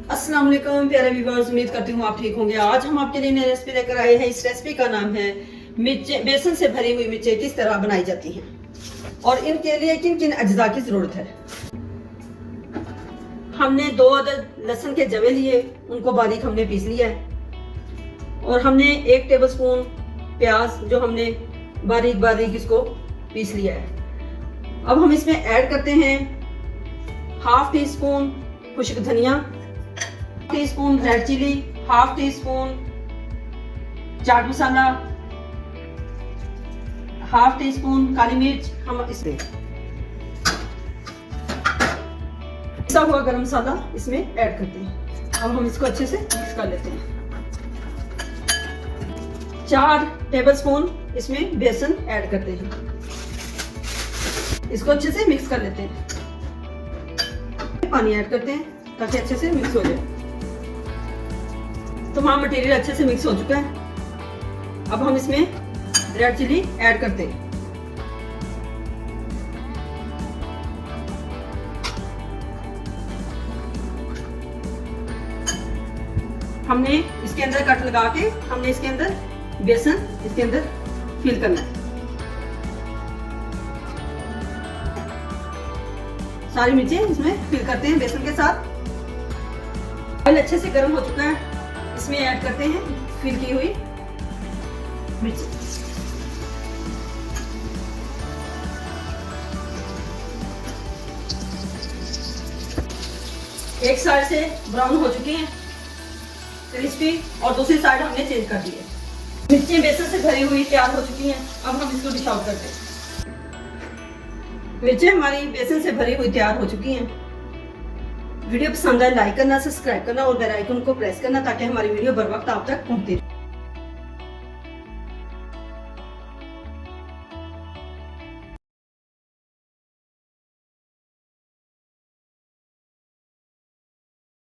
अस्सलाम वालेकुम प्यारे व्यूअर्स, उम्मीद करती हूँ आप ठीक होंगे। आज हम आपके लिए नई रेसिपी लेकर आए हैं। इस रेसिपी का नाम है मिर्चें। बेसन से भरी हुई मिर्चें किस तरह बनाई जाती हैं और इनके लिए किन किन अज्जा की जरूरत है। हमने 2 अदद लहसुन के जवे लिए, उनको बारीक हमने पीस लिया है। और हमने 1 टेबलस्पून प्याज जो हमने बारीक बारीक इसको पीस लिया है। अब हम इसमें ऐड करते हैं 1/2 टीस्पून खुश्क धनिया, teaspoon red chilli, 1/2 teaspoon chaat masala, 1/2 teaspoon काली मिर्च। हम इसमें पिसा हुआ गरम मसाला इसमें ऐड करते हैं। अब हम इसको अच्छे से मिक्स कर लेते हैं। 4 टेबलस्पून इसमें बेसन ऐड करते हैं। इसको अच्छे से मिक्स कर लेते हैं। पानी ऐड करते हैं ताकि अच्छे से मिक्स हो जाए। तमाम मटेरियल अच्छे से मिक्स हो चुका है। अब हम इसमें रेड चिली ऐड करते हैं। हमने इसके अंदर कट लगा के हमने इसके अंदर बेसन इसके अंदर फिल करना है। सारी मिर्चें इसमें फिल करते हैं बेसन के साथ। ऑयल अच्छे से गर्म हो चुका है, इसमें ऐड करते हैं फिल की हुई मिर्च। एक साइड से ब्राउन हो चुकी हैं क्रिस्पी और दूसरी साइड हमने चेंज कर दी है। मिर्चें बेसन से भरी हुई तैयार हो चुकी हैं। अब हम इसको डिश आउट करते हैं। मिर्चें हमारी बेसन से भरी हुई तैयार हो चुकी हैं। वीडियो पसंद आए लाइक करना, सब्सक्राइब करना और बेल आइकन को प्रेस करना ताकि हमारी वीडियो बर वक्त आप तक पहुंचती रहे।